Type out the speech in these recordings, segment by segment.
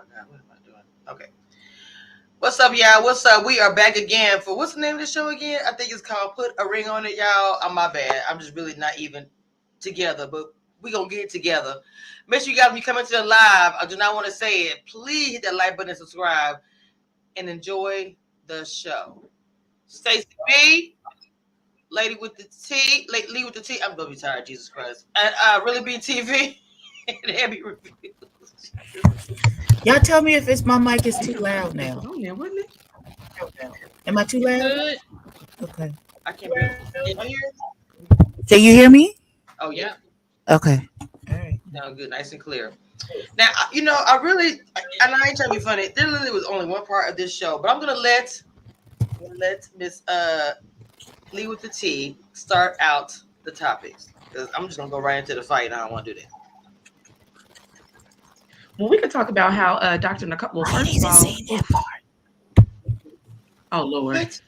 my God, what am I doing? Okay. What's up, y'all? What's up? We are back again for what's the name of the show again? I think it's called Put a Ring on It, y'all. I'm my bad. I'm just really not even together, but we gonna get it together. Make sure you guys, when you come into the live, I do not want to say it. Please hit that like button and subscribe and enjoy the show. Stacey B, Lady with the T, Lee with the T. I'm gonna be tired, Jesus Christ. And Really Be TV and Heavy Reviews. Y'all tell me if it's my mic is too loud now. Oh yeah, wasn't it? Am I too loud? Good. Okay. I can't really hear. So you hear me? Oh yeah. Okay. All right. No, good, nice and clear. Now, I really, and I ain't trying to be funny. There literally was only one part of this show, but I'm gonna let Miss Lee with the T start out the topics because I'm just gonna go right into the fight. And I don't want to do that. Well, we could talk about how Dr. Nicole. Well, first of all, oh Lord, What?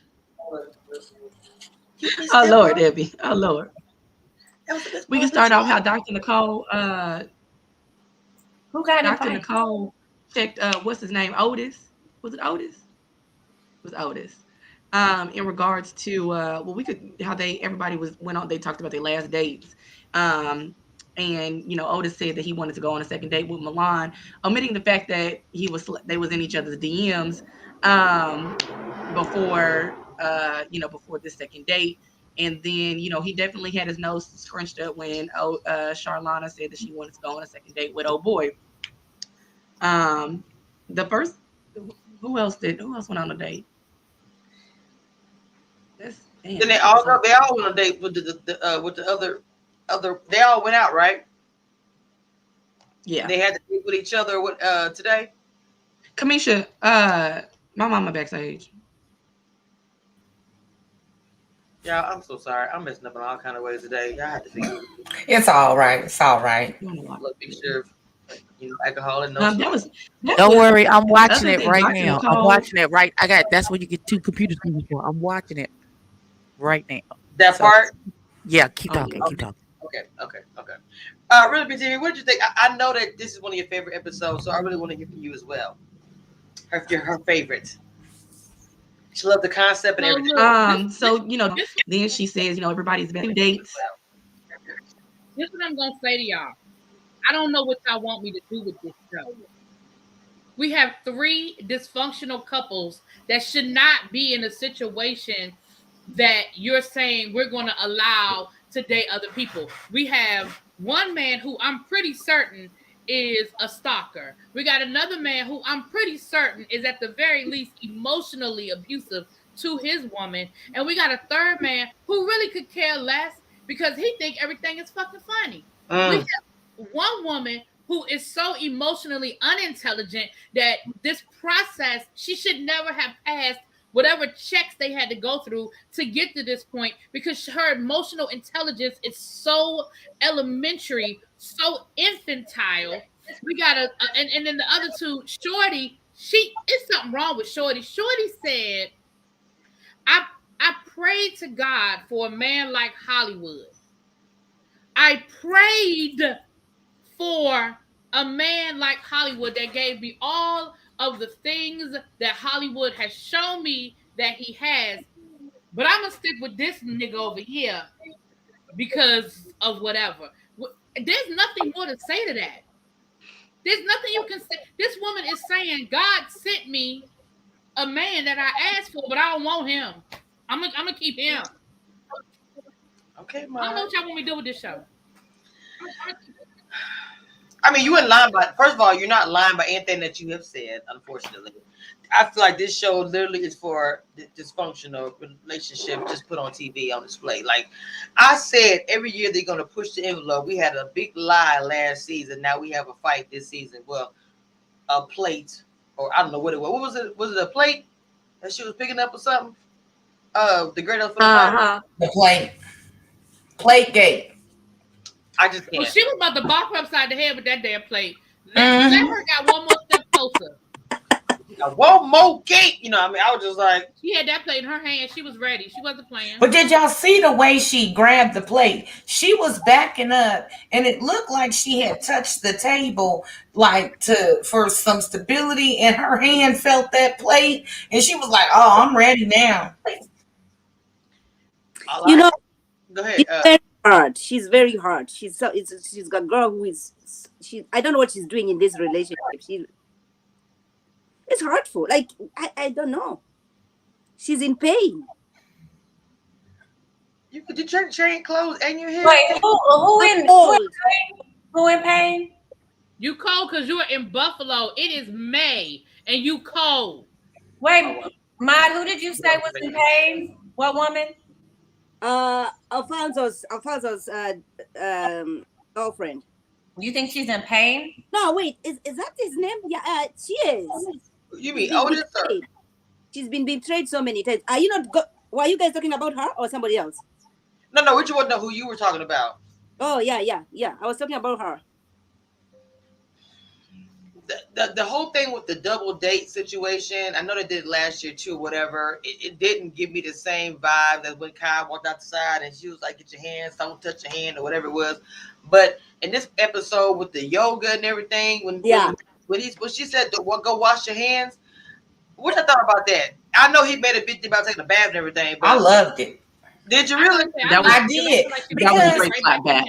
oh Lord, Debbie, oh Lord. We can start off how Dr. Nicole. Who got Dr. Nicole checked. What's his name? Otis. Was it Otis? It was Otis. In regards to well, we could how everybody went on. They talked about their last dates. And Otis said that he wanted to go on a second date with Milan, omitting the fact that they was in each other's DMs before before this second date. And then he definitely had his nose scrunched up when Charlana said that she wanted to go on a second date with old boy. The first, who else went on a date? Then they all went on a date with the other. They all went out, right? Yeah. They had to date with each other today. Kamisha, my mama backstage. Yeah, I'm so sorry. I'm messing up in all kind of ways today. I had to be. It's all right. It's all right. Look, be sure, alcohol and no. Don't worry, I'm watching it right now. I'm watching it right. That's what you get two computers for. I'm watching it right now. That part. Yeah, keep talking. Keep talking. Okay. Really, BTV, what did you think? I know that this is one of your favorite episodes, so I really want to hear from you as well. Her favorite. She loved the concept and everything. So then she says, everybody's been on dates. This is what I'm gonna say to y'all. I don't know what y'all want me to do with this show. We have 3 dysfunctional couples that should not be in a situation that you're saying we're going to allow to date other people. We have one man who I'm pretty certain is a stalker. We got another man who I'm pretty certain is at the very least emotionally abusive to his woman. And we got a third man who really could care less because he think everything is fucking funny. We have one woman who is so emotionally unintelligent that this process, she should never have passed whatever checks they had to go through to get to this point because her emotional intelligence is so elementary, so infantile. We got and then the other two, Shorty, it's something wrong with Shorty. Shorty said, I prayed to God for a man like Hollywood. I prayed for a man like Hollywood that gave me all of the things that Hollywood has shown me that he has. But I'm going to stick with this nigga over here because of whatever. There's nothing more to say to that. There's nothing you can say. This woman is saying, God sent me a man that I asked for, but I don't want him. I'm gonna keep him. Okay, I don't know what y'all want me to do with this show. I mean, you ain't lying first of all, you're not lying by anything that you have said, unfortunately. I feel like this show literally is for dysfunctional relationship just put on TV on display. Like I said, every year they're going to push the envelope. We had a big lie last season. Now we have a fight this season. Well, a plate, or I don't know what it was. What was it? Was it a plate that she was picking up or something? The great the plate gate. I just can't. Well, she was about to bop her upside the head with that damn plate. Let her got one more step closer. One more gate. You know, I mean, I was just like, She had that plate in her hand. She was ready. She wasn't playing. But did y'all see the way she grabbed the plate? She was backing up, and it looked like she had touched the table, like to for some stability, and her hand felt that plate, and she was like, "Oh, I'm ready now." all You right, know, go ahead. she's very hard. She's very hard. She's got a girl who is she. I don't know what she's doing in this relationship. It's hurtful. Like I don't know. She's in pain. You could you change clothes and your hair. Wait, who in pain? You cold because you're in Buffalo. It is May and you cold. Wait, Maud, who did you say was in pain? What woman? Alfonso's girlfriend. You think she's in pain? No, wait, is that his name? Yeah, she is. You mean Otis? Or? She's been betrayed so many times. Are you not? Were you guys talking about her or somebody else? No, we just want to know who you were talking about. Oh yeah. I was talking about her. The whole thing with the double date situation, I know they did it last year too, whatever. It didn't give me the same vibe that when Kai walked outside and she was like, "Get your hands, don't touch your hand," or whatever it was. But in this episode with the yoga and everything, when she said, "Well, go wash your hands," what I thought about that? I know he made a big deal about taking a bath and everything, but I loved it. Did you really? I did. Because Right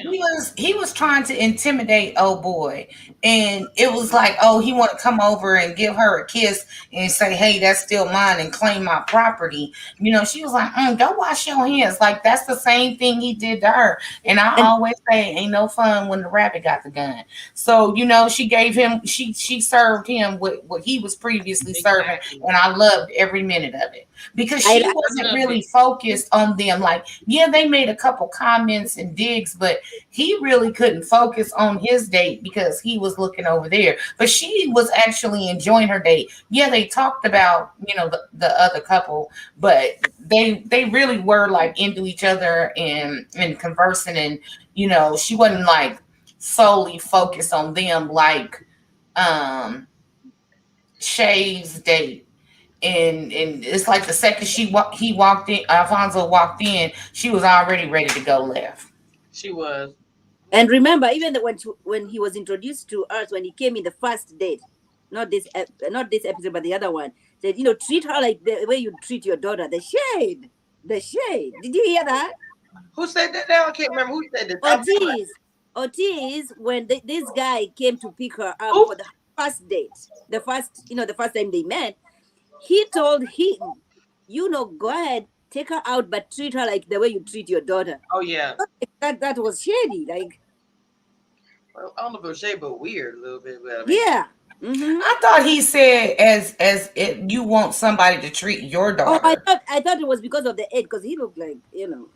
he was trying to intimidate old boy, and it was like, oh, he want to come over and give her a kiss and say, hey, that's still mine, and claim my property. You know, she was like, go wash your hands. Like that's the same thing he did to her. And I always say, ain't no fun when the rabbit got the gun. So you know, she gave him, she served him with what he was previously serving, and I loved every minute of it because she wasn't really focused on them. Like, yeah, they made a couple comments and digs, but he really couldn't focus on his date because he was looking over there. But she was actually enjoying her date. Yeah, they talked about, you know, the other couple, but they really were like into each other and conversing, and you know, she wasn't like solely focused on them like Shay's date. And it's like the second he walked in, Alfonso walked in, she was already ready to go left. She was. And remember, even when he was introduced to us, when he came in the first date, not this episode, but the other one, said, you know, treat her like the way you treat your daughter. The shade. Did you hear that? Who said that now? I can't remember who said this. Otis, when this guy came to pick her up for the first date, the first time they met, he told him, you know, go ahead, take her out, but treat her like the way you treat your daughter. Oh yeah, that was shady. Like, well, I don't know if it was shady, but weird a little bit. But I mean, yeah. Mm-hmm. I thought he said as if you want somebody to treat your daughter. Oh, I thought it was because of the age, because he looked like, you know.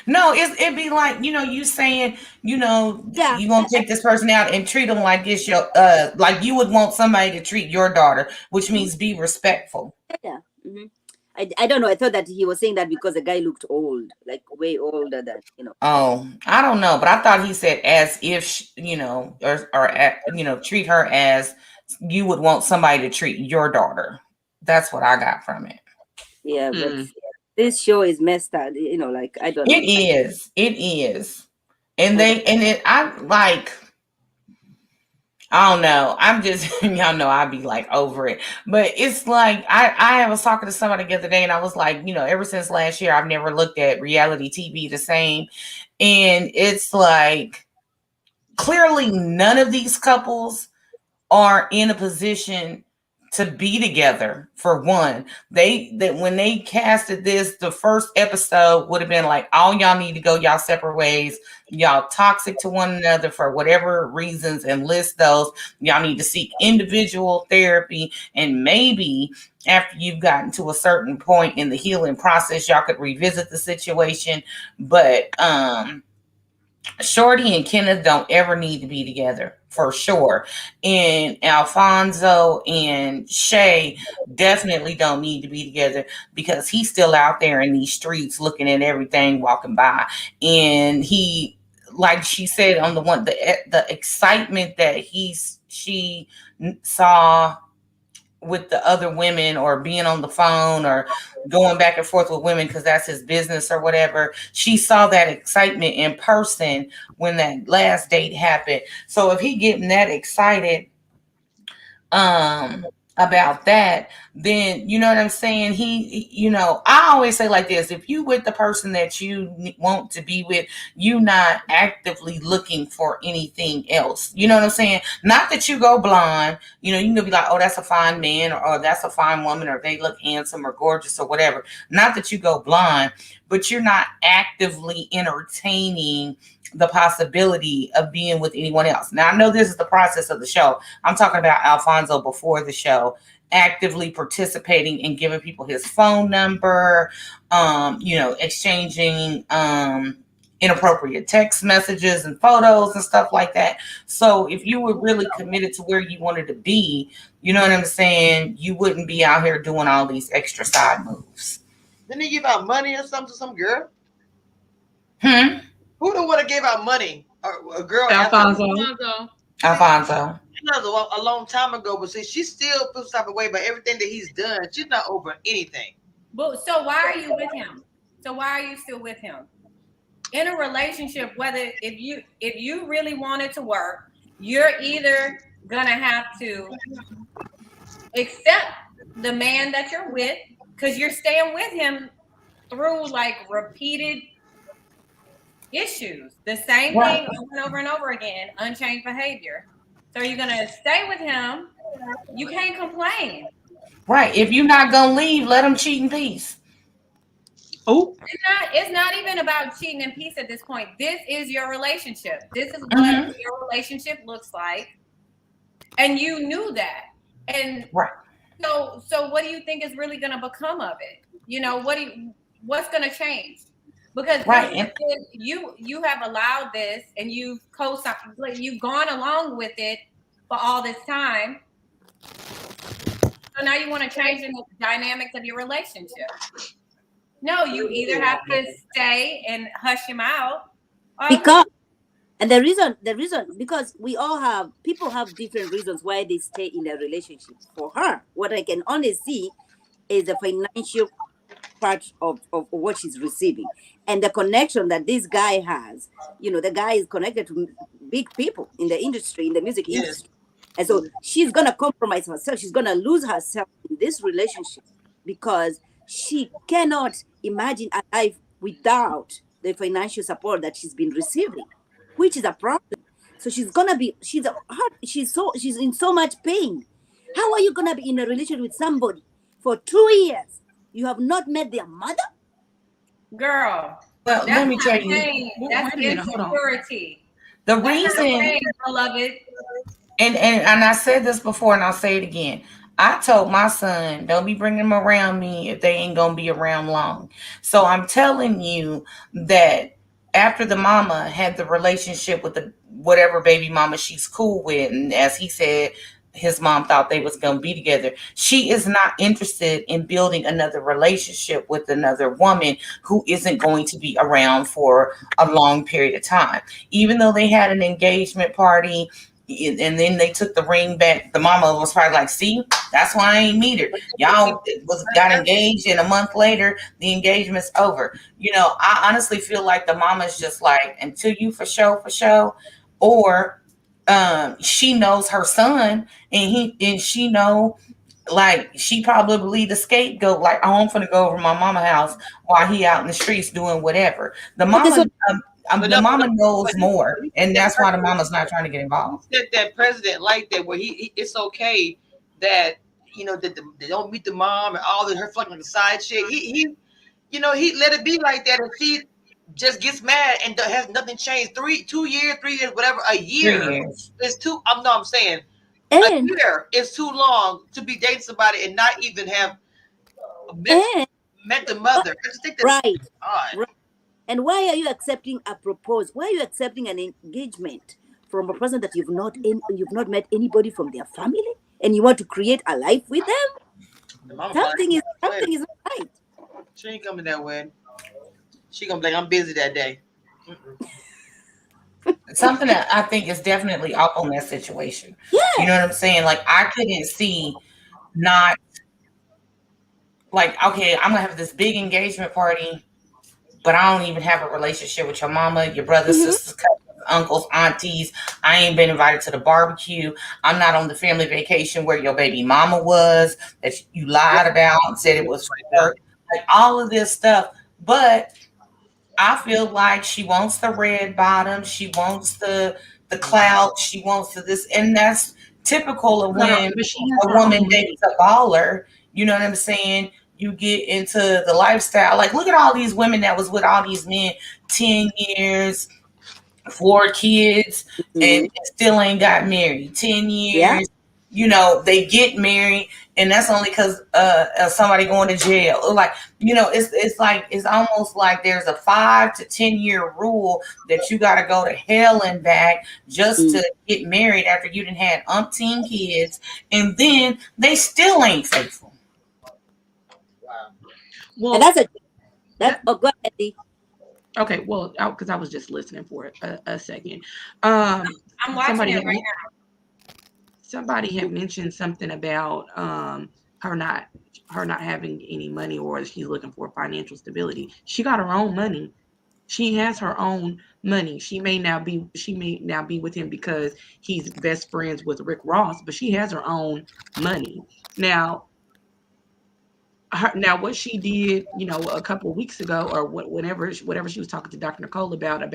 No, it'd be like, you know, you saying, you know, you gonna take this person out and treat them like it's your like you would want somebody to treat your daughter, which means be respectful. Yeah. Mm-hmm. I don't know. I thought that he was saying that because the guy looked old, like way older than, you know. Oh, I don't know, but I thought he said as if you know, or you know, treat her as you would want somebody to treat your daughter. That's what I got from it. Yeah, but this show is messed up, you know, like I don't know. It is. And I like, I don't know. I'm just, y'all know I'd be like over it. But it's like, I was talking to somebody the other day and I was like, you know, ever since last year, I've never looked at reality TV the same. And it's like, clearly none of these couples are in a position to be together. For one, when they casted this, the first episode would have been like, all y'all need to go y'all separate ways, y'all toxic to one another for whatever reasons, and list those. Y'all need to seek individual therapy, and maybe after you've gotten to a certain point in the healing process, y'all could revisit the situation. But Shorty and Kenneth don't ever need to be together, for sure. And Alfonso and Shay definitely don't need to be together because he's still out there in these streets looking at everything walking by. And he, like she said on the one, the excitement that she saw with the other women, or being on the phone, or going back and forth with women because that's his business or whatever. She saw that excitement in person when that last date happened. So if he getting that excited about that, then you know what I'm saying, I always say like this: if you with the person that you want to be with, you not actively looking for anything else. You know what I'm saying? Not that you go blind. You can be like, oh, that's a fine man, or that's a fine woman, or they look handsome or gorgeous or whatever. Not that you go blind, but you're not actively entertaining the possibility of being with anyone else. Now, I know this is the process of the show. I'm talking about Alfonso before the show, actively participating and giving people his phone number, exchanging inappropriate text messages and photos and stuff like that. So if you were really committed to where you wanted to be, you know what I'm saying, you wouldn't be out here doing all these extra side moves. Didn't he give out money or something to some girl? Hmm? Who the one that gave out money? Or a girl Alfonso. Alfonso. That was a long time ago, but see, she still feels type of way about everything that he's done. She's not over anything. But so why are you with him? So why are you still with him? In a relationship, whether if you really want it to work, you're either gonna have to accept the man that you're with, because you're staying with him through like repeated issues, the same thing over and over again, unchanged behavior. So you're gonna stay with him. You can't complain. Right. If you're not gonna leave, let him cheat in peace. Oh, It's not even about cheating in peace at this point. This is your relationship. This is what your relationship looks like. And you knew that. And so what do you think is really gonna become of it? What's gonna change? Because you have allowed this, and you've gone along with it for all this time. So now you want to change the dynamics of your relationship. No, you either have to stay and hush him out, and the reason because people have different reasons why they stay in a relationship. For her, what I can only see is the financial part of what she's receiving, and the connection that this guy has. The guy is connected to big people in the industry, in the music industry, and so she's gonna compromise herself. She's gonna lose herself in this relationship because she cannot imagine a life without the financial support that she's been receiving, which is a problem. So she's in so much pain. How are you gonna be in a relationship with somebody for 2 years? You have not met their mother? Girl. Well, let me tell you. That's insecurity. The reason, beloved. And I said this before, and I'll say it again. I told my son, don't be bringing them around me if they ain't gonna be around long. So I'm telling you that after the mama had the relationship with the whatever baby mama she's cool with, and as he said, his mom thought they was going to be together. She is not interested in building another relationship with another woman who isn't going to be around for a long period of time. Even though they had an engagement party and then they took the ring back, the mama was probably like, see, that's why I ain't meet her. Y'all got engaged, and a month later, the engagement's over. I honestly feel like the mama's just like, until you for show, or she knows her son, and she know, like, she probably the scapegoat, like, oh, I'm gonna go over to my mama house while he out in the streets doing whatever. The mama the mama knows more, and that's why the mama's not trying to get involved. He said that president like that, where it's okay that that they don't meet the mom and all of her fucking like side shit. He let it be like that, and she just gets mad and has nothing changed. 2 years, 3 years, whatever. A year is too. I'm saying a year is too long to be dating somebody and not even have met the mother. I just think that's right. And why are you accepting a proposal? Why are you accepting an engagement from a person that you've not met anybody from their family, and you want to create a life with them? Something is not right. She ain't coming that way. She gonna be like, I'm busy that day. Something that I think is definitely off on that situation. Yeah. You know what I'm saying? Like, I couldn't see not like, okay, I'm gonna have this big engagement party, but I don't even have a relationship with your mama, your brothers, Mhm. sisters, cousins, uncles, aunties. I ain't been invited to the barbecue. I'm not on the family vacation where your baby mama was, that you lied about and said it was for work. Like all of this stuff. But I feel like she wants the red bottom. She wants the clout. She wants the this, and that's typical of when But she has a her woman own dates money. a baller. You know what I'm saying? You get into the lifestyle. Like, look at all these women that was with all these men 10 years, 4 kids, and Mhm. still ain't got married. Yeah. 10 years, they get married, and that's only because somebody going to jail. Or like, it's like it's almost like there's a 5 to 10 year rule that you got to go to hell and back just Mm. to get married after you done had umpteen kids, and then they still ain't faithful. And Well, that's a that. that Oh, go ahead, Dee. okay. Well, because I was just listening for a second. Um, I'm watching somebody it had right somebody had mentioned something about her not her not having any money, or she's looking for financial stability. She got her own money. She has her own money. She may now be with him because he's best friends with Rick Ross, but she has her own money. Now, now what she did, a couple of weeks ago, or whatever she was talking to Dr. Nicole about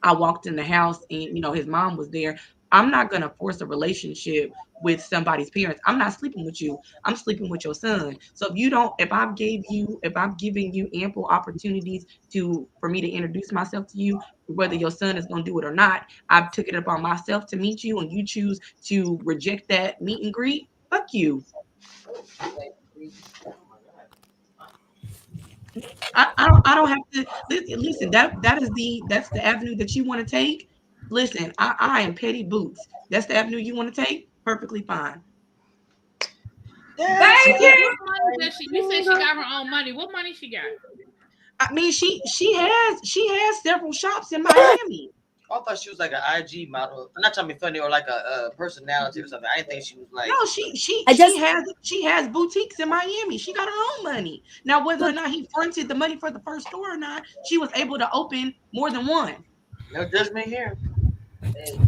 I walked in the house and his mom was there. I'm not gonna force a relationship with somebody's parents. I'm not sleeping with you. I'm sleeping with your son. So if I've given you ample opportunities for me to introduce myself to you, whether your son is gonna do it or not, I've took it upon myself to meet you, and you choose to reject that meet and greet. Fuck you. I don't have to listen. That's the avenue that you want to take. Listen, I am petty boots. That's the avenue you want to take. Perfectly fine. now. What money does she? You said she got her own money. What money she got? I mean, she has several shops in Miami. I thought she was like an IG model. I'm not trying to be funny or like a personality or something. I didn't think she was like. No, she she I she just has she has boutiques in Miami. She got her own money. Now, whether or so not he fronted the money for the first store or not, she was able to open more than one. No judgment here.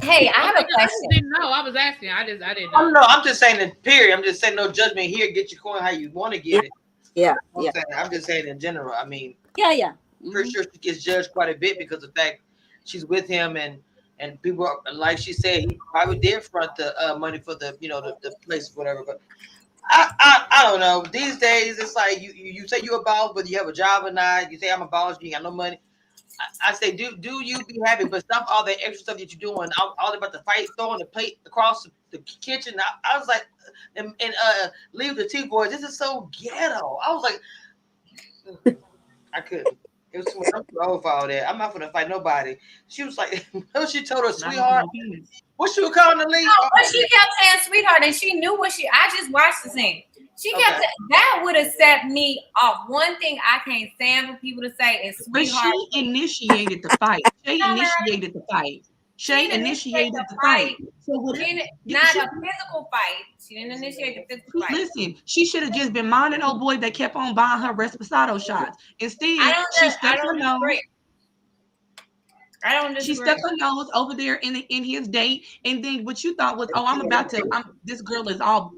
Hey, I have Okay, a no, I just question. didn't know. I was asking. I didn't Oh know. no, I'm just saying in period. I'm just saying no judgment here. Get your coin how you want to yeah, get it. yeah, I'm yeah, saying I'm just saying in general. I mean, yeah, yeah. pretty Mhm. sure she gets judged quite a bit because of the fact she's with him and people are, like she said he probably did front the money for the place whatever. But I don't know. These days it's like you say you're a boss, but you have a job or not. You say I'm a boss, you ain't got no money. I say, do you be happy? But stop all that extra stuff that you're doing. All about the fight, throwing the plate across the kitchen. I was like, and leave the T boys. This is so ghetto. I was like, I couldn't. It was too much. I'm too old for all that. I'm not gonna fight nobody. She was like, she told her Not even sweetheart, no penis. what she was calling the lead. No, Oh, but she kept saying sweetheart, and she knew what I just watched the scene. She kept okay. that would have set me off. One thing I can't stand for people to say is But sweetheart. she initiated the fight. Shay No, man, initiated the fight. she Shay didn't initiate initiated the the fight. fight. So what? She didn't, Yeah, not a physical fight. She didn't initiate the physical fight. listen, she should have just been minding old boy that kept on buying her Reposado shots. I Instead, don't. I don't disagree. I don't she disagree. stuck her nose over there in his date, and then what you thought was, oh, this girl is all,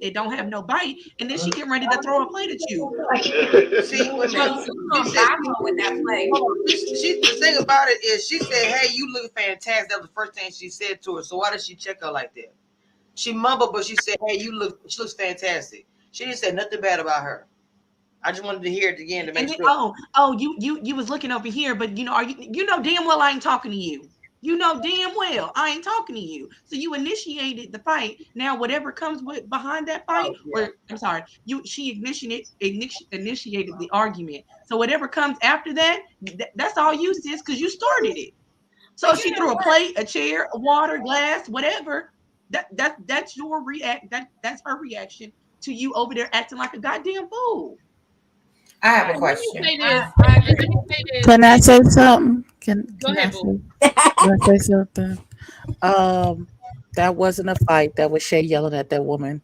it don't have no bite, and then she get ready to throw a plate at you. See, wait a Well, minute. she She gonna said, buy her with that play. the thing about it is, she said, "Hey, you look fantastic." That was the first thing she said to her. So why did she check her like that? She mumbled, but she said, "Hey, she looks fantastic." She didn't say nothing bad about her. I just wanted to hear it again to make And then, sure. you was looking over here, but you know damn well I ain't talking to you. You know damn well I ain't talking to you. So you initiated the fight. Now whatever comes behind that fight, Oh, yeah. or I'm sorry, she initiated the argument. So whatever comes after that, that's all you, sis, because you started it. So But you she know threw a what? plate, a chair, a water, glass, whatever. That's your react. That's her reaction to you over there acting like a goddamn fool. I have a And let me question. say this. I And let agree. me say this. Can I say something? Can Go can I ahead, boo. say can I say something? Um, that wasn't a fight. That was Shay yelling at that woman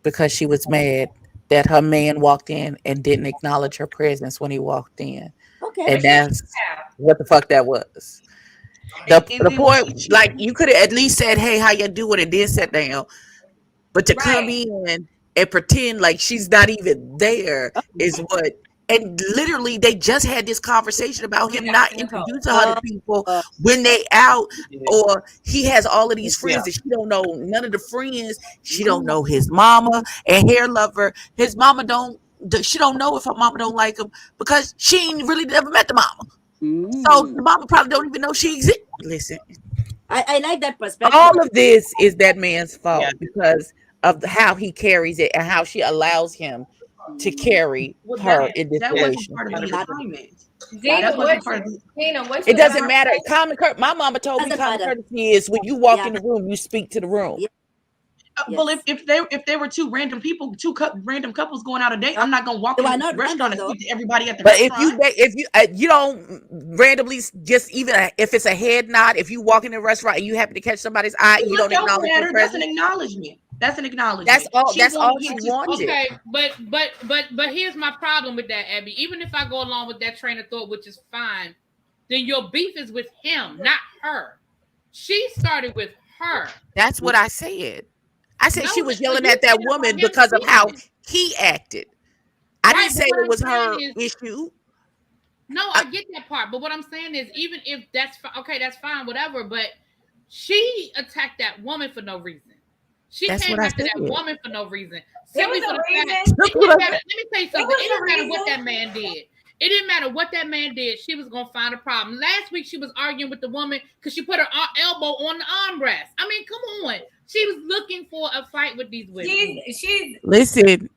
because she was mad that her man walked in and didn't acknowledge her presence when he walked in. Okay. And that's what the fuck that was. The point, like, you could have at least said, "Hey, how you doing?" and then sat down. But to come in and pretend like she's not even there is what. And literally, they just had this conversation about him not introducing her to people when they out, or he has all of these friends that she don't know. None of the friends. She don't know his mama and hair lover. His mama don't. She don't know if her mama don't like him because she ain't really never met the mama. So the mama probably don't even know she exists. Listen, I like that perspective. all of this is that man's fault because of how he carries it and how she allows him to carry her in this relationship. It doesn't matter. My mama told me common courtesy is when you walk in the room, you speak to the room. Well, if there were two random people, random couples going out a date, I'm not gonna walk in the restaurant and speak to everybody at the restaurant. But if you don't randomly just even if it's a head nod, if you walk in the restaurant and you happen to catch somebody's eye, you don't acknowledge her. That's an acknowledgement. That's an acknowledgement. That's all. That's all she wanted. Okay, but here's my problem with that, Abby. Even if I go along with that train of thought, which is fine, then your beef is with him, not her. She started with her. That's what I said. I said she was yelling at that woman because of how he acted. I didn't say it was her issue. No, I get that part. But what I'm saying is, even if that's okay, that's fine, whatever. But she attacked that woman for no reason. She came after that woman for no reason. Simply for the fact. Let me tell you something. It didn't matter what that man did. It didn't matter what that man did. She was gonna find a problem. Last week she was arguing with the woman because she put her elbow on the armrest. I mean, come on. She was looking for a fight with these women. She's listen.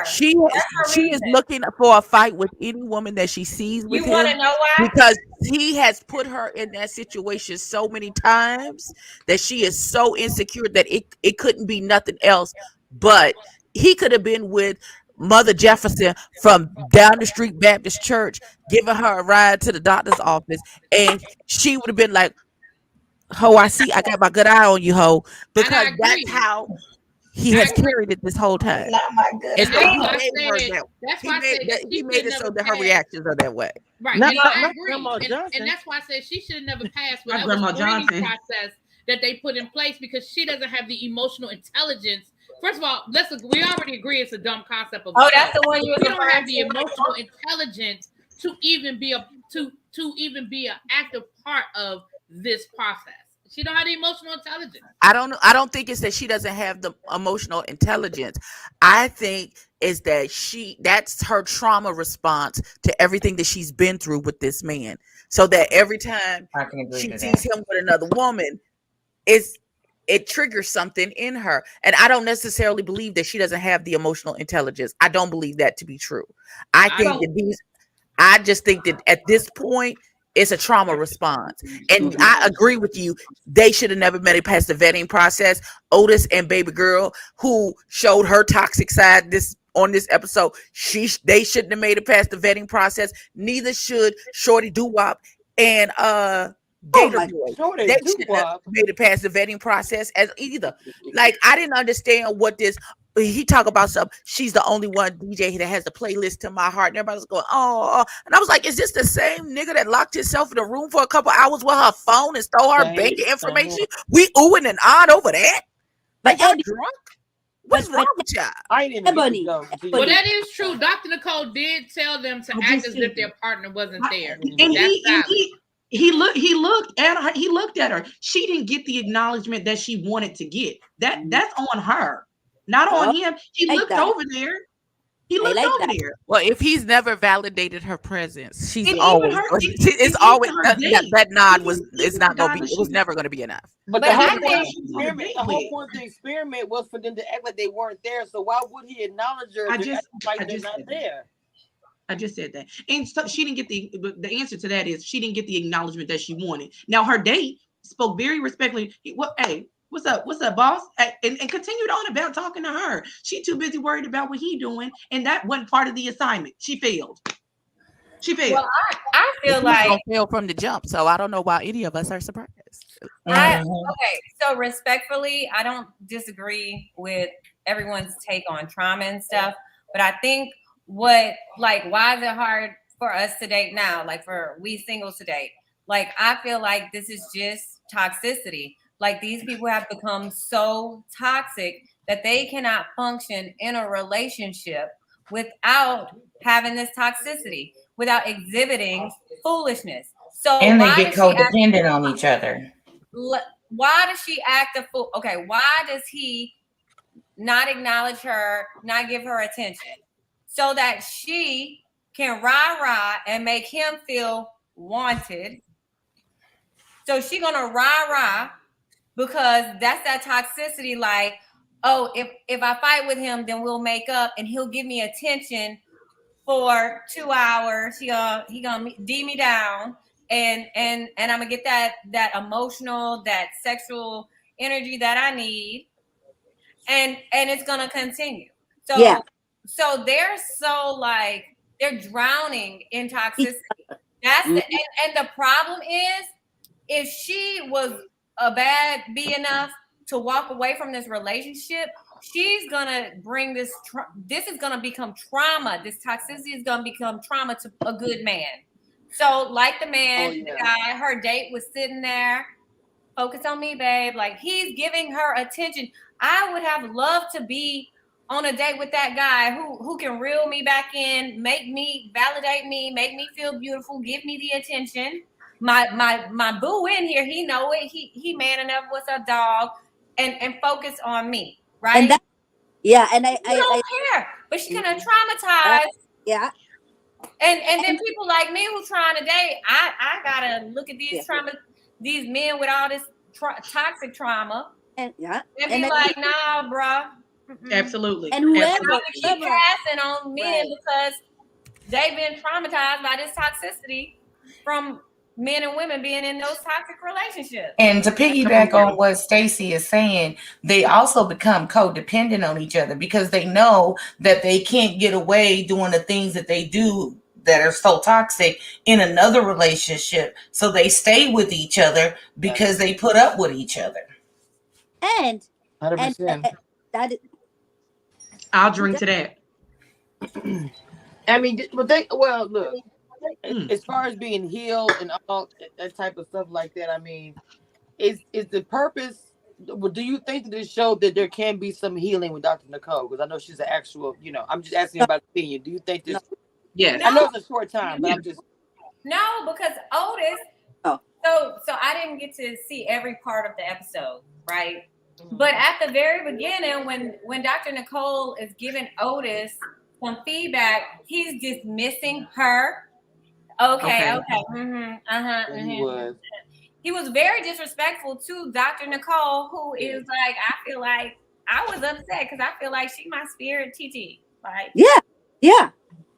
She is looking for a fight with any woman that she sees with him. You want to know why? Because he has put her in that situation so many times that she is so insecure that it couldn't be nothing else. But he could have been with Mother Jefferson from down the street Baptist church, giving her a ride to the doctor's office, and she would have been like, "Ho, I see, I got my good eye on you, ho," because that's how he has carried it this whole time. Not my good. He made it so that her reactions are that way. Right. Not Grandma Johnson. And that's why I said she should have never passed with the screening process that they put in place because she doesn't have the emotional intelligence. First of all, we already agree it's a dumb concept of that's the one you we don't have the emotional intelligence to even be an active part of this process. She don't have the emotional intelligence. I don't think it's that she doesn't have the emotional intelligence. I think is that that's her trauma response to everything that she's been through with this man. So that every time she sees him with another woman, it triggers something in her. And I don't necessarily believe that she doesn't have the emotional intelligence. I don't believe that to be true. I just think that at this point, it's a trauma response. And I agree with you. They should have never made it past the vetting process. Otis and baby girl, who showed her toxic side on this episode, they shouldn't have made it past the vetting process. Neither should Shorty Doo-Wop and Gator Boy. They shouldn't have made it past the vetting process as either. Like, I didn't understand what this. He talk about something. She's the only one DJ that has the playlist to my heart. And everybody's going, oh. And I was like, is this the same nigga that locked himself in a room for a couple hours with her phone and stole her banking information? We oohing and on over that. Like, y'all drunk? What's wrong with y'all? I ain't even well, that is true. Dr. Nicole did tell them to act as if their partner wasn't there. And he looked at her. She didn't get the acknowledgement that she wanted to get. That's on her. Not on him. He looked over there. There. Well, if he's never validated her presence, she's always. It's always that nod was. It's not gonna be. It was never gonna be enough. But the whole point of the experiment was for them to act like they weren't there. So why would he acknowledge her? Like they're not there. I just said that, and so she didn't get the answer to that is she didn't get the acknowledgement that she wanted. Now her date spoke very respectfully. Hey. What's up, boss? And continued on about talking to her. She too busy worried about what he doing, and that wasn't part of the assignment. She failed. She failed. Well, I feel She was like gonna fail from the jump, so I don't know why any of us are surprised. okay, so respectfully, I don't disagree with everyone's take on trauma and stuff, but I think why is it hard for us to date now? Like for we singles to date. Like I feel like this is just toxicity. Like these people have become so toxic that they cannot function in a relationship without having this toxicity, without exhibiting foolishness. So And they why get does she act? codependent on each other. Why does she act a fool? Okay, why does he not acknowledge her, not give her attention, so that she can rah and make him feel wanted? So she gonna rah because that's that toxicity. Like, oh, if I fight with him, then we'll make up, and he'll give me attention for 2 hours. He gonna D me down, and I'm gonna get that emotional, that sexual energy that I need, and it's gonna continue. So they're so like they're drowning in toxicity. That's and the problem is if she was a bad B enough to walk away from this relationship, she's gonna bring this. This is gonna become trauma. This toxicity is gonna become trauma to a good man. So, like the man, the guy, her date was sitting there, focus on me, babe. Like he's giving her attention. I would have loved to be on a date with that guy who can reel me back in, make me validate me, make me feel beautiful, give me the attention. My boo in here, he know it. He man enough with a dog, and focus on me, right? And I don't care, but she's gonna traumatize. Yeah. And then people like me who trying to date, I gotta look at these these men with all this toxic trauma, and be like, nah, bruh. Absolutely. And whoever keep passing on men because they've been traumatized by this toxicity from men and women being in those toxic relationships. And to piggyback on what Stacey is saying, they also become codependent on each other because they know that they can't get away doing the things that they do that are so toxic in another relationship. So they stay with each other because they put up with each other. And 100%. I'll drink to that. I mean, but look, as far as being healed and all that type of stuff like that, I mean, is the purpose? Do you think that this showed that there can be some healing with Dr. Nicole? Because I know she's an actual, I'm just asking about opinion. Do you think this? Yes. I know it's a short time, but I'm just. No, because Otis. So I didn't get to see every part of the episode, right? But at the very beginning, when Dr. Nicole is giving Otis some feedback, he's dismissing her. Okay. He was very disrespectful to Dr. Nicole, who is like, I feel like I was upset because I feel like she my spirit TT. Like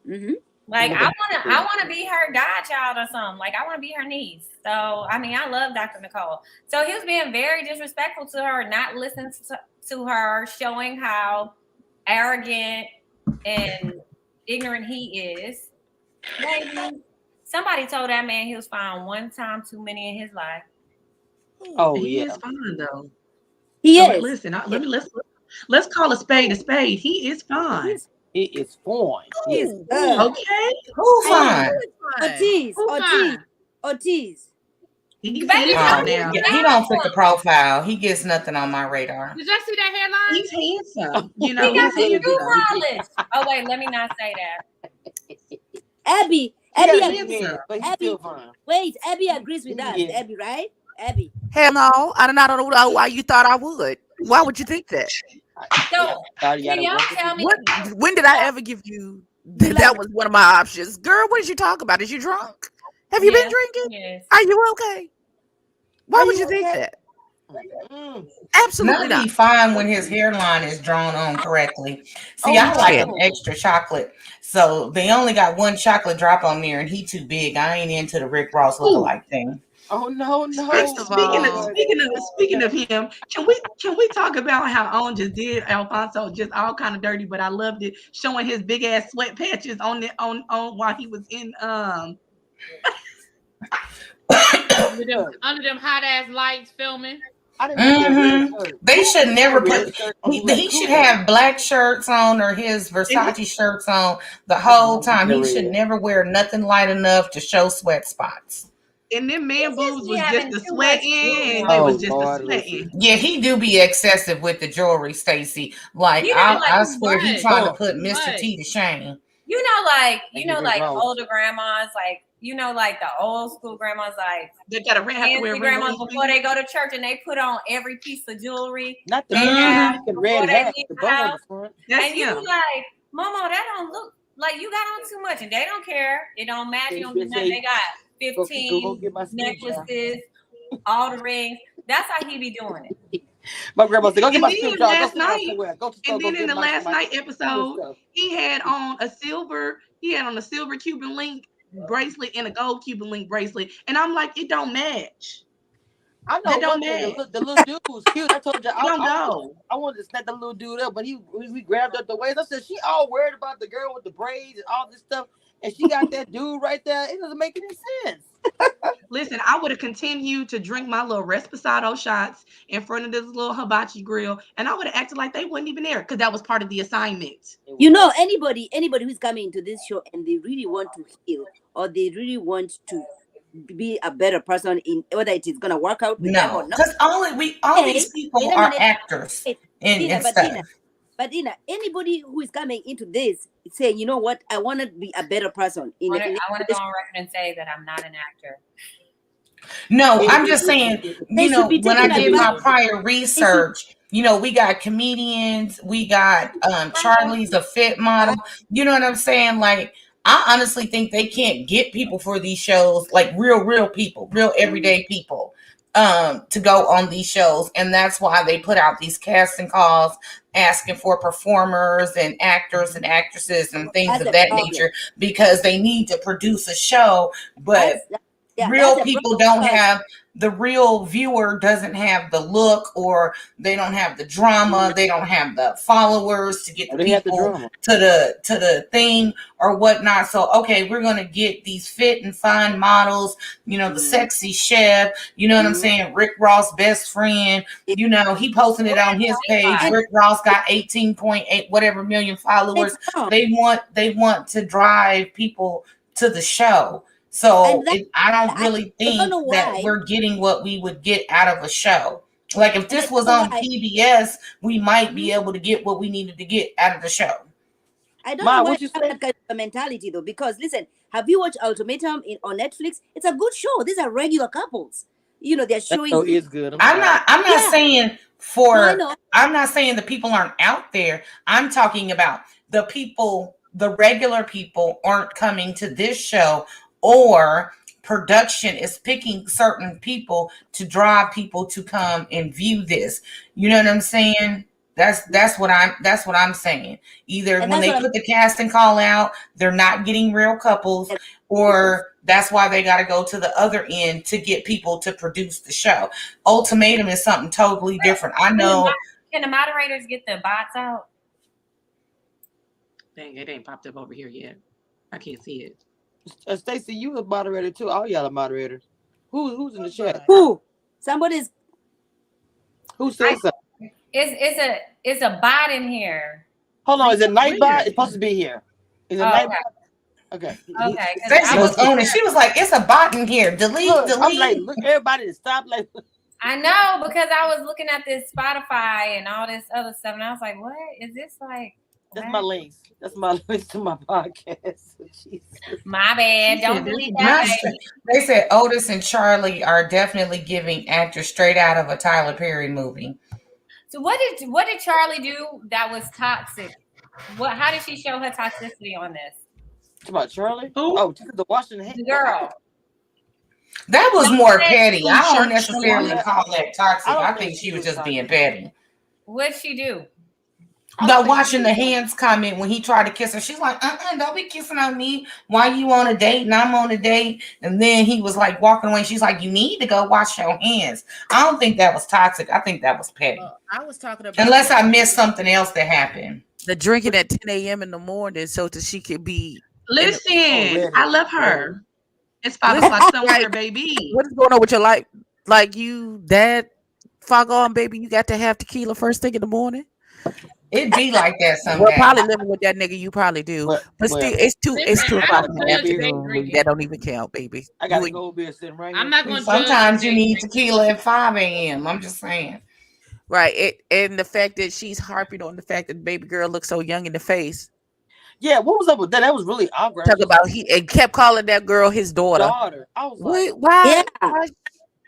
Mm-hmm. Like I wanna be her godchild or something. Like I want to be her niece. So I mean, I love Dr. Nicole. So he was being very disrespectful to her, not listening to her, showing how arrogant and ignorant he is. Maybe somebody told that man he was found one time too many in his life. Oh, he yeah. is fine though. He so is. Listen, let's call a spade a spade. He is fine. It is fine. Yes. Okay. Who's fine? Otis. He's Baby, handsome Yeah, now. he don't fit the profile. He gets nothing on my radar. Did y'all see that headline? He's handsome. He got he's the handsome. shoe polish. Oh wait, let me not say that. Abby handsome. But he's still fine. Wait, Abby agrees with us. Yeah. Abby, right? Abby. Hell no, I don't know why you thought I would. Why would you think that? So can y'all tell me When did I ever give you that was one of my options? Girl, what did you talk about? Is you drunk? Have you been drinking? Yes. Are you okay? Why would you think that? Absolutely Not not. be fine when his hairline is drawn on correctly. See, I like an extra chocolate. So they only got one chocolate drop on there and he too big. I ain't into the Rick Ross lookalike thing. Oh no, no. First of all, Speaking of him, can we talk about how On just did Alfonso just all kind of dirty, but I loved it, showing his big ass sweat patches on the on while he was in under them hot ass lights filming. I didn't like that red shirt. They should never Red put. shirt He should have black shirts on or his Versace shirts on the whole time. He should never wear nothing light enough to show sweat spots. and them man boobs was having just a too much sweating, and Oh, they was just Lord, a sweating. Yeah, he do be excessive with the jewelry, Stacey. Like You know, like I swear he what? trying to put Too Mr. much. T to shame. Like older grandmas, like like the old school grandmas, like They gotta have to wear fancy grandmas before they go to church and they put on every piece of jewelry. Not the they have red before they hat, leave the the bow on house. the front. That's And you him. like, Mama, that don't look like you got on too much, and they don't care. It don't match. You don't do nothing. They got Go 15 get my sleeve, necklaces, all the rings. That's how he be doing it. My grandma said, "Go get And my then sleeve, last Go night, go to and then in the last night stuff. episode, he had on a silver Cuban link bracelet and a gold Cuban link bracelet, and I'm like, it don't match. I know They don't one thing. match. The little dude was cute. I told you, It don't go. I wanted to snap the little dude up, but we grabbed up the waist. I said, she all worried about the girl with the braids and all this stuff, and she got that dude right there. It doesn't make any sense. Listen, I would have continued to drink my little Resposado shots in front of this little hibachi grill, and I would have acted like they weren't even there because that was part of the assignment. You know, anybody who's coming into this show and they really want to heal or they really want to be a better person, in whether it is gonna work out with them or No, not. because all these people are actors and stuff. But anybody who is coming into this saying, you know what, I want to be a better person. I want to go on record and say that I'm not an actor. No, I'm just saying, They should be when I taken did my advantage. prior research, we got comedians, we got Charlie's a fit model. You know what I'm saying? Like, I honestly think they can't get people for these shows, like real people, real everyday people, to go on these shows. And that's why they put out these casting calls asking for performers and actors and actresses and things of that nature, because they need to produce a show. But real people don't have, the real viewer doesn't have the look, or they don't have the drama, they don't have the followers to get the people to the thing or whatnot. So okay, we're gonna get these fit and fine models, the sexy chef, you know what I'm saying, Rick Ross' best friend, he posted it on his page. Rick Ross got 18.8 whatever million followers. They want to drive people to the show. So I don't really think that we're getting what we would get out of a show. Like if this was on PBS, we might be able to get what we needed to get out of the show. I don't know why you have that kind of mentality though, because listen, have you watched Ultimatum on Netflix? It's a good show. These are regular couples. They're showing. That show is good. I'm not saying I'm not saying the people aren't out there. I'm talking about the people, the regular people aren't coming to this show, or production is picking certain people to draw people to come and view this. You know what I'm saying? That's what I'm saying. Either when they put the casting call out, they're not getting real couples, or that's why they got to go to the other end to get people to produce the show. Ultimatum is something totally different. I know. Can the moderators get the bots out? Dang, it ain't popped up over here yet. I can't see it. Stacey, you a moderator too. All y'all are moderators. Who's in the chat? Somebody's. Who says so? It's a bot in here. Hold on, is it Nightbot? It's supposed to be here. Is it Nightbot? Okay. Stacey was on it. She was like, "It's a bot in here. Delete." I'm like, look, everybody to stop. Like, I know, because I was looking at this Spotify and all this other stuff, and I was like, "What is this like?" That's my links. That's my links to my podcast. Jesus. My bad. Don't delete that. They said Otis and Charlie are definitely giving actors straight out of a Tyler Perry movie. So what did Charlie do that was toxic? How did she show her toxicity on this? It's about Charlie? Oh, the Washington the girl. That was more petty. I don't necessarily call that toxic. I think she was just being petty. What'd she do? I don't About think watching the hands comment when he tried to kiss her. She's like, don't be kissing on me. Why you on a date and I'm on a date? And then he was like walking away. She's like, you need to go wash your hands. I don't think that was toxic. I think that was petty. I was talking about Unless I missed something else that happened. the drinking at 10 a.m. in the morning so that she could be in Listen, Reddit. I love her. It's 5 o'clock somewhere, baby. what is going on with your life? Like you that fog on, baby, you got to have tequila first thing in the morning. It'd be like that Well, someday. probably living with that nigga, you probably do. But still, Well, it's Listen, 2 o'clock I in don't the judge date afternoon. drinking. That don't even count, baby. I got You a ain't- gold beer sitting right I'm here. not gonna judge Sometimes you date need drinking. tequila at 5 a.m. I'm just saying. right. And the fact that she's harping on the fact that the baby girl looks so young in the face. Yeah, what was up with that? That was really awkward. Talk about he and kept calling that girl his daughter. Daughter. I was like, Why? Yeah.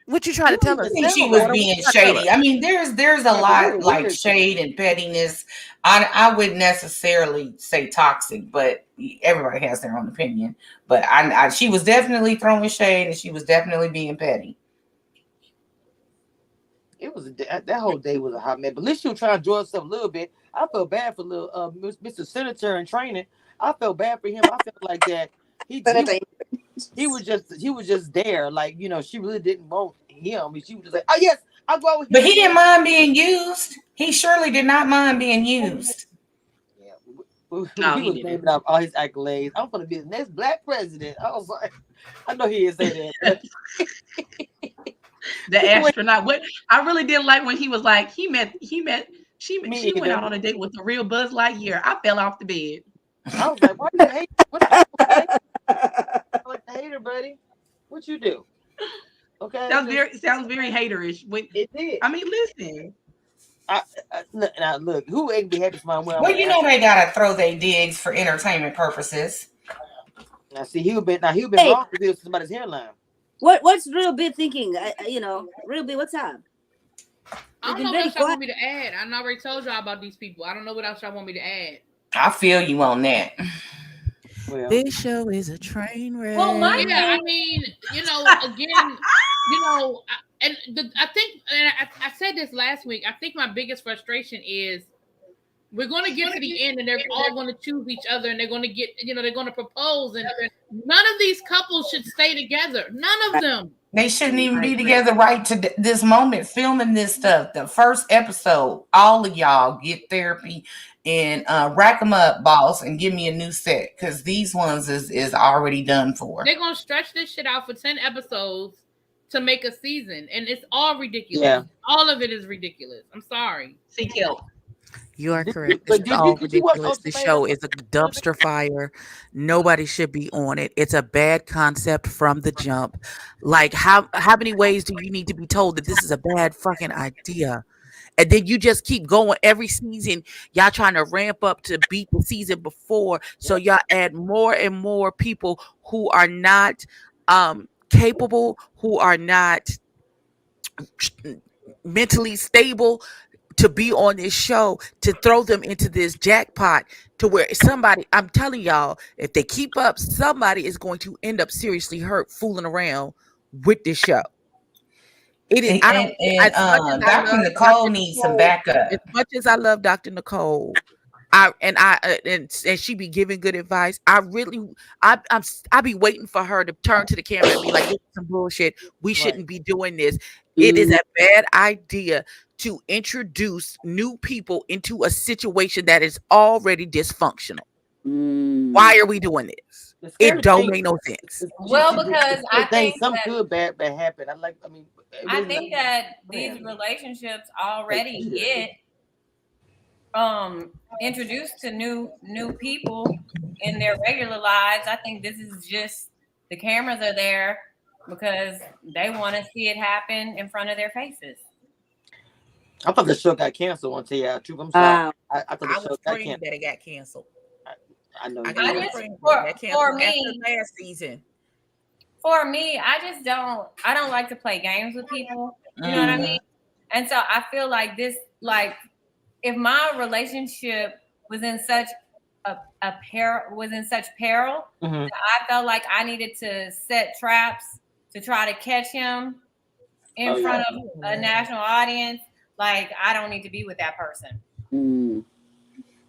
What you trying to you tell don't us? even I think she sound was like her. being shady. I mean, there's a Like a lot real like weird shade and pettiness. I wouldn't necessarily say toxic, but everybody has their own opinion. But she was definitely throwing shade and she was definitely being petty. It was that whole day was a hot mess. But at least she was trying to enjoy herself a little bit. I felt bad for little Mr. Senator in training. I felt bad for him. I felt like that he was just there. Like, she really didn't want him. She was just like, oh yes, I'll go out with him. But he didn't mind being used. He surely did not mind being used. Yeah. No, He he was didn't. naming off all his accolades. I'm gonna be the next black president. I was like, I know he didn't say that, but The astronaut. What I really didn't like when he was like, she me went out either. on a date with the real Buzz Lightyear. I fell off the bed. I was like, why you hate? What you do, buddy? I like the hater, buddy. What you do? Okay. Sounds very haterish. It did. I mean, listen. Now look, who ain't be happy for my Well, you know they gotta throw their digs for entertainment purposes. Now see, he been Hey. wrong to do somebody's hairline. What's Real Big thinking? Real Big, what's up? I don't You've know been what else very y'all want me to add. I already told y'all about these people. I don't know what else y'all want me to add. I feel you on that. Well, This show is a train wreck. Well, Yeah, I mean, again, I think, and I said this last week. I think my biggest frustration is we're going to get to the end, and they're all going to choose each other, and they're going to get, they're going to propose, and none of these couples should stay together. None of them. They shouldn't even be together right to this moment filming this stuff. The first episode, all of y'all get therapy and rack them up, boss, and give me a new set because these ones is already done for. They're going to stretch this shit out for 10 episodes to make a season, and it's all ridiculous. Yeah. All of it is ridiculous. I'm sorry. Seek help. You are correct. But It's all did you watch ridiculous. The Ultimatum? show is a dumpster fire. Nobody should be on it. It's a bad concept from the jump. Like how many ways do you need to be told that this is a bad fucking idea? And then you just keep going every season. Y'all trying to ramp up to beat the season before. So y'all add more and more people who are not capable, who are not mentally stable to be on this show, to throw them into this jackpot to where somebody, I'm telling y'all, if they keep up, somebody is going to end up seriously hurt fooling around with this show. It is. I don't. Dr. Nicole needs some backup. As much as I love Dr. Nicole, and she be giving good advice. I be waiting for her to turn to the camera and be like, "This is some bullshit. We shouldn't be doing this. It is a bad idea to introduce new people into a situation that is already dysfunctional. Why are we doing this? It don't make no sense." Well, because I think some that- good bad happen. I think that these relationships already get introduced to new people in their regular lives. I think this is just the cameras are there because they want to see it happen in front of their faces. I thought the show got canceled. On tell you the truth, I'm sorry. I thought the I show was got praying canceled. that it got canceled. I know. I you was did. praying for- that it got canceled for after me- last season. For me, I don't like to play games with people. You know what I mean? And so I feel like this, like if my relationship was in such peril, Mhm. I felt like I needed to set traps to try to catch him in front of a national audience. Like I don't need to be with that person.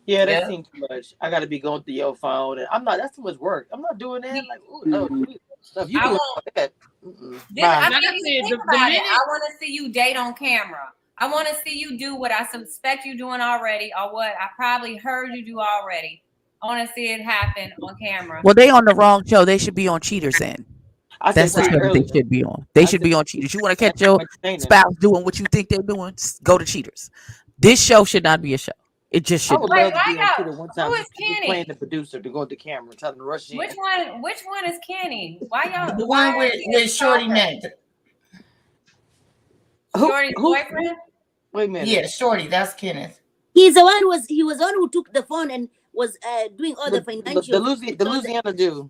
Yeah, that Yeah. seems too much. I got to be going through your phone, and I'm not. That's too much work. I'm not doing that. Like, ooh, no, Mhm. Jesus. No, if you I can work won't. on that, This, bye. I Like mean, I you said, think the about it. I minute want to see you date on camera. I want to see you do what I suspect you doing already, or what I probably heard you do already. I want to see it happen on camera. Well, they on the wrong show. They should be on Cheaters End. I said That's the cheating show Right. that they earlier. should be on. They I should said be on Cheaters. You want to that's catch your entertaining. spouse doing what you think they're doing? Go to Cheaters. This show should not be a show. It just I shouldn't would be. Wait, love to why be on y'all? Twitter one Who time, is just playing Kenny? the producer to go at the camera, telling to rush in. Which one? Which one is Kenny? Why y'all? The Why one is with, he a Shorty stalker? Nate. Shorty's Who? boyfriend? Wait a minute. Yeah, Shorty. That's Kenneth. He's the one he was the one who took the phone and was doing all the The financial. Louisiana dude.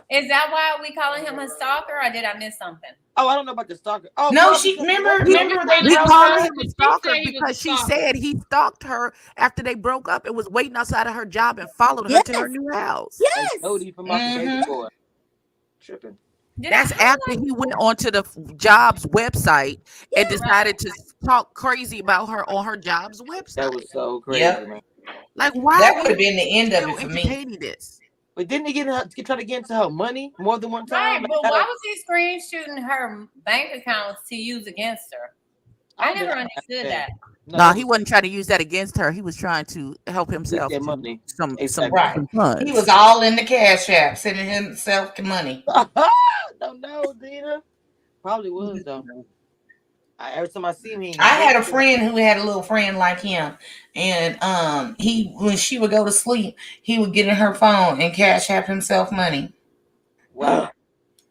Is that why we calling him a stalker, or did I miss something? Oh, I don't know about the stalker. Oh No, no, she because remember we remember they We broke calling up. him a she stalker said he was a because she stalker. said he stalked her after they broke up and was waiting outside of her job and followed her Yes, to her new house. like yes. Jody from out the day Mhm. before. Tripping. That's after he went onto the job's website and decided to talk crazy about her on her job's That website. was so crazy, Yep. man. Like, why That are would have we been the end of still it for me. entertaining this? But didn't he try to get into her money more than one Right, time? but why was he screen shooting her bank accounts to use against her? I never understood that. No, he wasn't trying to use that against her. He was trying to help himself that to money. some Right. funds. He was all in the cash app, sending himself money. Don't know, Dina. Probably was though. Every time I see him, I had a friend who had a little friend like him, and he when she would go to sleep, he would get in her phone and cash app himself money. Wow,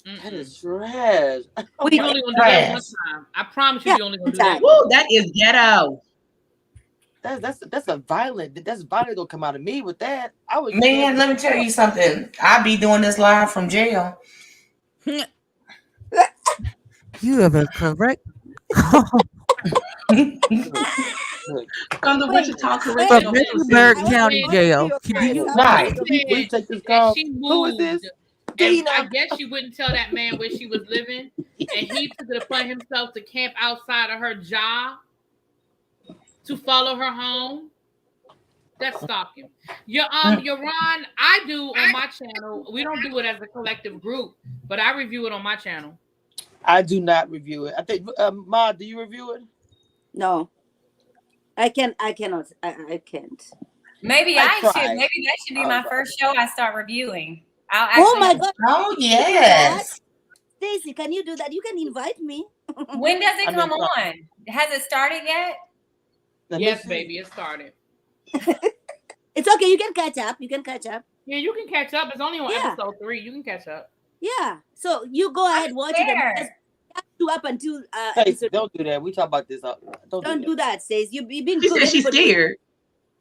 that is trash. You only gonna do that one time. I promise you, you only gonna do that. Woo, that is ghetto. That's a violent. That's violent gonna come out of me with that. I would. Man, let me tell you something. I be doing this live from jail. You have a correct. From the Wichita From Correctional Mecklenburg Facility. County Jail. Can you? Right. We take this And call. she Who is moved. this? And Dina. I guess she wouldn't tell that man where she was living, and he took it upon himself to camp outside of her job to follow her home. That's stalking. Your Ron, I do on my channel. We don't do it as a collective group, but I review it on my channel. I do not review it. I think Ma, do you review it? No, I cannot. I can't. Maybe I I should. tried. Maybe that should be my first show I start reviewing. I'll Oh my actually. God, Oh yes. Stacy, can you do that? You can invite me. When does it I've come been on? Has it started yet? Yes, baby, it started. It's okay. You can catch up. You can catch up. Yeah, you can catch up. It's only on Yeah. episode 3. You can catch up. Yeah. So you go ahead, watch it. Fair. And just do up until Hey, episode. don't do that. We talk about this. Don't do that, Stacy. You've been She good. said she's Everybody- scared.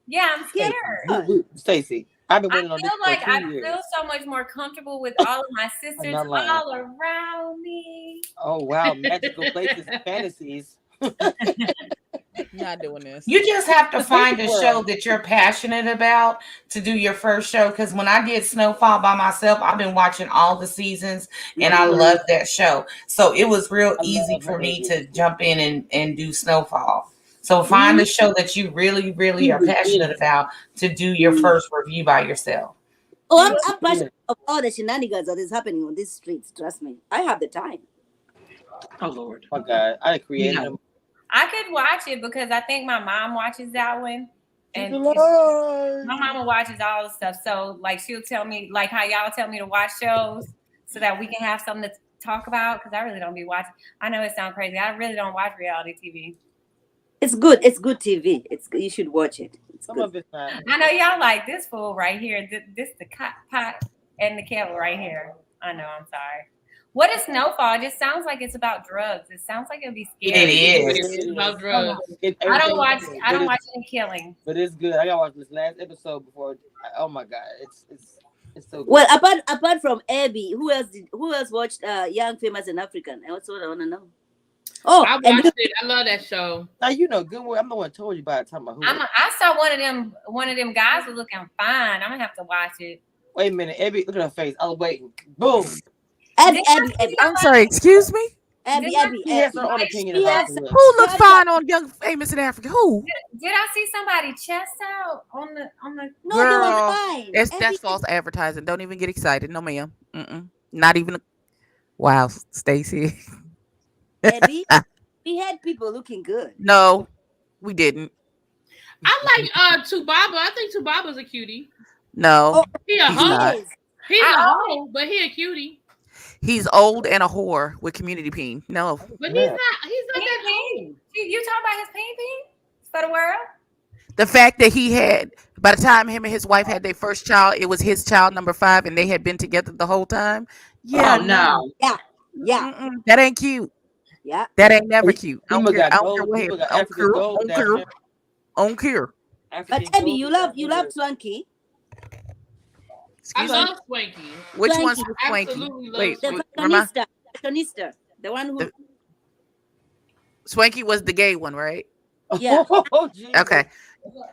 Yeah, I'm scared. Stacy, I've been I waiting on this feel for like 2 I years. feel so much more comfortable with all of my sisters not lying. all around me. Oh wow, magical places, fantasies. Not doing this. You just have to find a show that you're passionate about to do your first show. Because when I did Snowfall by myself, I've been watching all the seasons and I love that show. So it was real easy for me to jump in and do Snowfall. So find a show that you really, really are passionate about to do your first review by yourself. Oh, I'm passionate of all the shenanigans that is happening on these streets. Trust me, I have the time. Oh Lord. Oh my God, I created Yeah. them. I could watch it because I think my mom watches that one. And Lord. my mama watches all the stuff. So like she'll tell me, like how y'all tell me to watch shows so that we can have something to talk about. Because I really don't be watching. I know it sounds crazy. I really don't watch reality TV. It's good. It's good TV. You should watch it. It's Some good. of it's not. I know y'all like this fool right here. This the pot and the kettle right here. I know. I'm sorry. What is Snowfall? It just sounds like it's about drugs. It sounds like it'll be scary. It It is. is about drugs. I don't watch any killing. But it's good. I gotta watch this last episode before. Oh my God, it's so good. Well, apart from Abby, who else watched Young, Famous, and African? That's what I want to know. Oh, I and watched it. I love that show. Now you know good word. I'm the one who told you about it. Talking about who? I saw one of them guys was looking fine. I'm gonna have to watch it. Wait a minute, Abby, look at her face. I was waiting. Boom. Abby. I'm sorry. Excuse me. Abby, She has her own Did opinion we about have the some, list. Who look we have fine on Young Famous in Africa? Who? I see somebody chest out on the no, they were Girl, fine. that's false advertising. Don't even get excited. No, ma'am. Not even. Wow, Stacy. Abby, we had people looking good. No, we didn't. I like Tubaba. I think Tubaba's a cutie. No, Oh, He a he's he hoe. not. is. He's I a always hoe, but he a cutie. He's old and a whore with community peen. No, But he's Yeah. not. He's not ping that ping. old. You talking about his ping ping for the world? the fact that he had, by the time him and his wife had their first child, it was his child number 5, and they had been together the whole time. Yeah, Oh no, no. Yeah. that ain't cute. Yeah. That ain't never He, cute. he I don't must care. got I don't care gold. what He happened. must got I don't African care. I gold don't down care. there. I don't care. But African Abby, gold you down love there. Swanky. I Excuse me. love Swanky. Which Swanky. one's the Swanky? Absolutely love Wait, The Swanky. fashionista. The one who The- Swanky was the gay one, right? yeah. Oh, Jesus. Okay.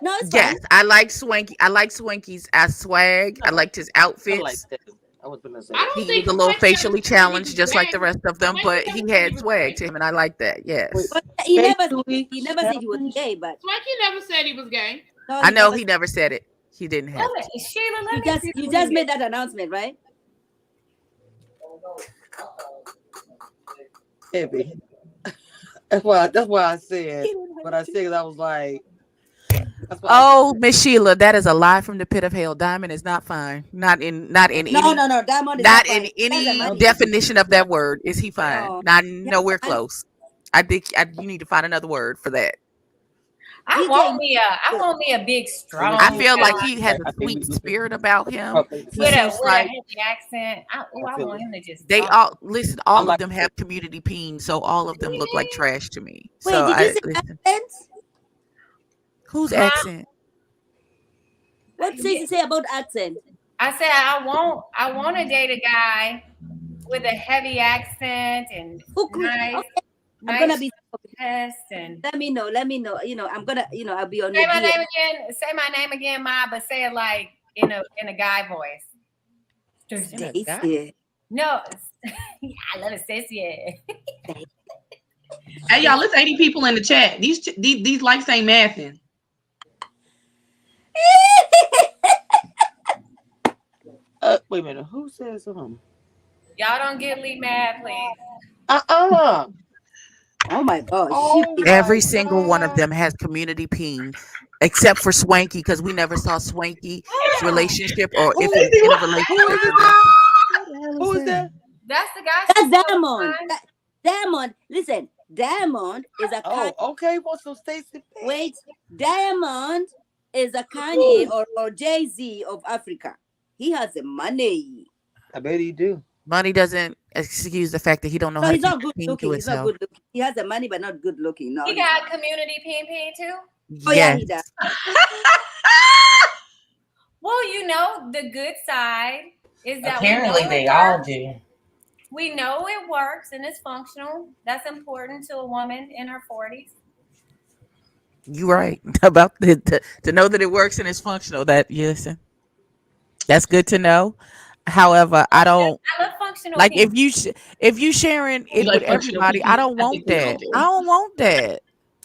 No, it's Yes, fine. I like Swanky. I like Swanky's swag. I liked his I like outfits. that. I was gonna say I that. don't He was think a little Swanky ever facially said he challenged, was just like gay. the rest of them, Swanky but never he said he had was swag gay. to him, and I like that. Wait, Yes, But he never facially said he was challenged? gay, but Swanky never said he was gay. no, I know never he never said it. He didn't have to. Sheila, let you me just see you who just he made that announcement, right? Heavy. That's why I said what I said. 'Cause I was like, that's why. Oh, Miss Sheila, that is a lie from the pit of hell. Diamond is not fine. Not in No, any no. Diamond is not not in fine. He has the any money. definition of that word. Is he fine? No. Not He has nowhere the money. close. I think you need to find another word for that. I DJ want me a big I strong feel like guy he has I a think sweet we spirit about him. okay. He with seems a like heavy accent. I feel want it. him to just they talk. all listen. I All of like them have community peen, so all of them look like trash to me. Wait, So did you I say listen. accent? Whose Huh? accent? What does he say about accent? I said I want to date a guy with a heavy accent and Who could? nice Okay, I'm gonna nice be. chest and Let me know. You know, I'm gonna. You know, I'll be on say your my DM. name again. Say my name again, Ma, but say it like in a guy voice. Stacy. No, I love it, Stacy. Hey y'all, it's 80 people in the chat. These likes ain't mathing. Wait a minute. Who said something? Y'all don't get Lee mad, please. Oh my gosh. Oh Every my single one of God. them has community peen, except for Swanky, because we never saw Swanky's relationship or if he was in a relationship or not. Who is that? That's the guy. That's Diamond. Diamond. Listen, Diamond is a Oh, okay. What's so Stacy? wait. Diamond is a Kanye or Jay-Z of Africa. He has the money. I bet he do. Money doesn't excuse the fact that he don't know No, how to he's not keep good peen to looking. He's not himself. good looking. He has the money, but not good looking. No. He got community ping too. Oh yeah, Yes. he does. Well, you know, the good side is that Apparently, we know they it all works. do. We know it works and it's functional. That's important to a woman in her 40s. You right about to know that it works and it's functional. That you listen. That's good to know. However, I don't I love functional like ping. if you sharing You it like with functional everybody. I don't PP? I want think we all that. do. I don't want that.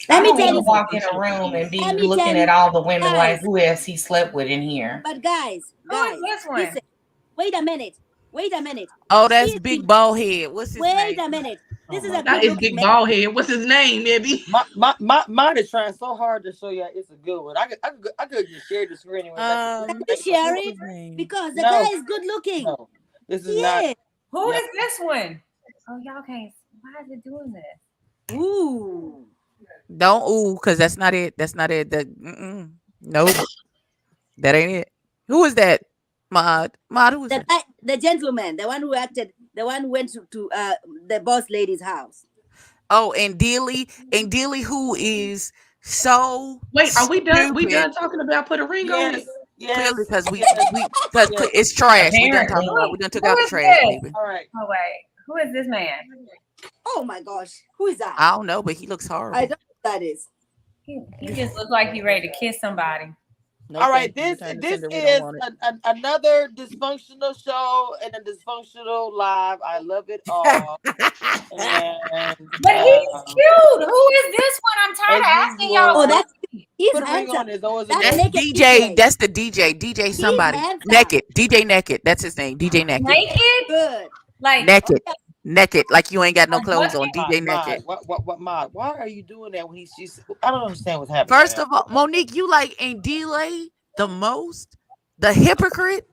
I Let me don't tell want to you. walk in a room and be Let me looking tell at you, all the women like, guys. who else he slept with in here? But guys, Who is this one? listen. Wait a minute. Oh, that's She's big been- ball head. What's his Wait name? a minute. This is my a That good is looking big man. bald head. What's his name, maybe? Mine is trying so hard to show you it's a good one. I could just share the screen anyway. Let me share it because the No. guy is good looking. No, this is not. Yeah. Who Yeah. is this one? Oh, y'all can't. Why is it doing this? Ooh. Don't because that's not it. That's not it. Nope. That ain't it. Who is that? Mod, who is that? The gentleman, the one who acted, the one who went to the boss lady's house. Oh, and Dealey, who is so Wait, are we done? We stupid. done talking about put a ring on it? Yes. Clearly, because because it's trash. We done talking Apparently. about. We done took Who out the is trash, this? baby. All right. Oh wait, who is this man? Oh my gosh. Who is that? I don't know, but he looks horrible. I don't know who that is. He just looks like he ready to kiss somebody. No, All thank right, you. this Return the this sender. We don't is want it. another dysfunctional show and a dysfunctional live. I love it all. And But he's cute. Who is this one? I'm tired as of asking y'all. Oh, usual, that's he's put a ring handsome. on it. It's always a That's That's go. naked DJ. DJ. That's the DJ. DJ He's somebody. handsome. Naked. DJ Naked. That's his name. DJ Naked. Naked? Good. Like, Naked. Naked. Like you ain't got no a clothes on. bucket? DJ Mod, Naked. what, Mod? Why are you doing that when she's? I don't understand what's happening right First now. of all, Monique, you like ain't delay the most, the hypocrite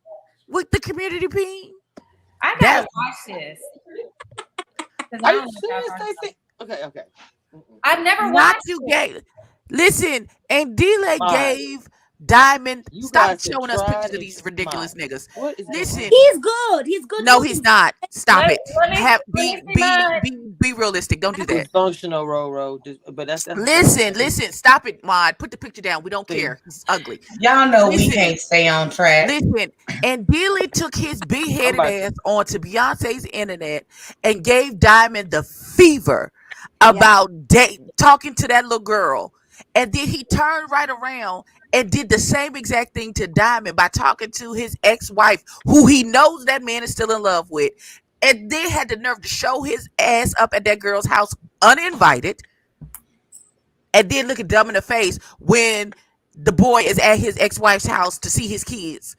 with the community ping. I That gotta watch this. 'Cause I Are you don't know what y'all serious, talking Stacey? Okay, okay. I've never not watched you it. gave. Listen, and delay Mod, gave Diamond. you Stop guys have showing us tried pictures of and these Mod. ridiculous niggas. What is going on? Listen, He's good. He's good no, he's looking. not. Stop Let, it. let me Have let me see be mine. be realistic. Don't do that. Dysfunctional, Roro. But that's Listen. Stop it, Mod. Put the picture down. We don't see. care. He's ugly. Y'all know we Listen. can't stay on track. Listen, and Billy took his big I'm headed about to. ass onto Beyonce's internet and gave Diamond the fever Yeah. about talking to that little girl. And then he turned right around and did the same exact thing to Diamond by talking to his ex wife, who he knows that man is still in love with. And then had the nerve to show his ass up at that girl's house uninvited. And then look at dumb in the face when the boy is at his ex wife's house to see his kids.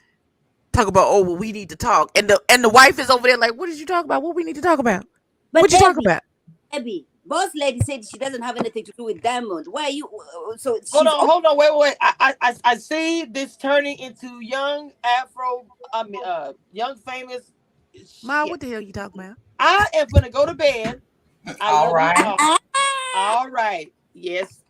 Talk about, oh well, we need to talk, and the wife is over there like, what did you talk about? What we need to talk about? But What you talk about? Abby, boss lady said she doesn't have anything to do with Diamond. Why are you? So Hold she's on, wait. I see this turning into young Afro. Young famous. Ma, Shit. what the hell you talking about? I am gonna go to bed. I All love you right. all. All right. Yes,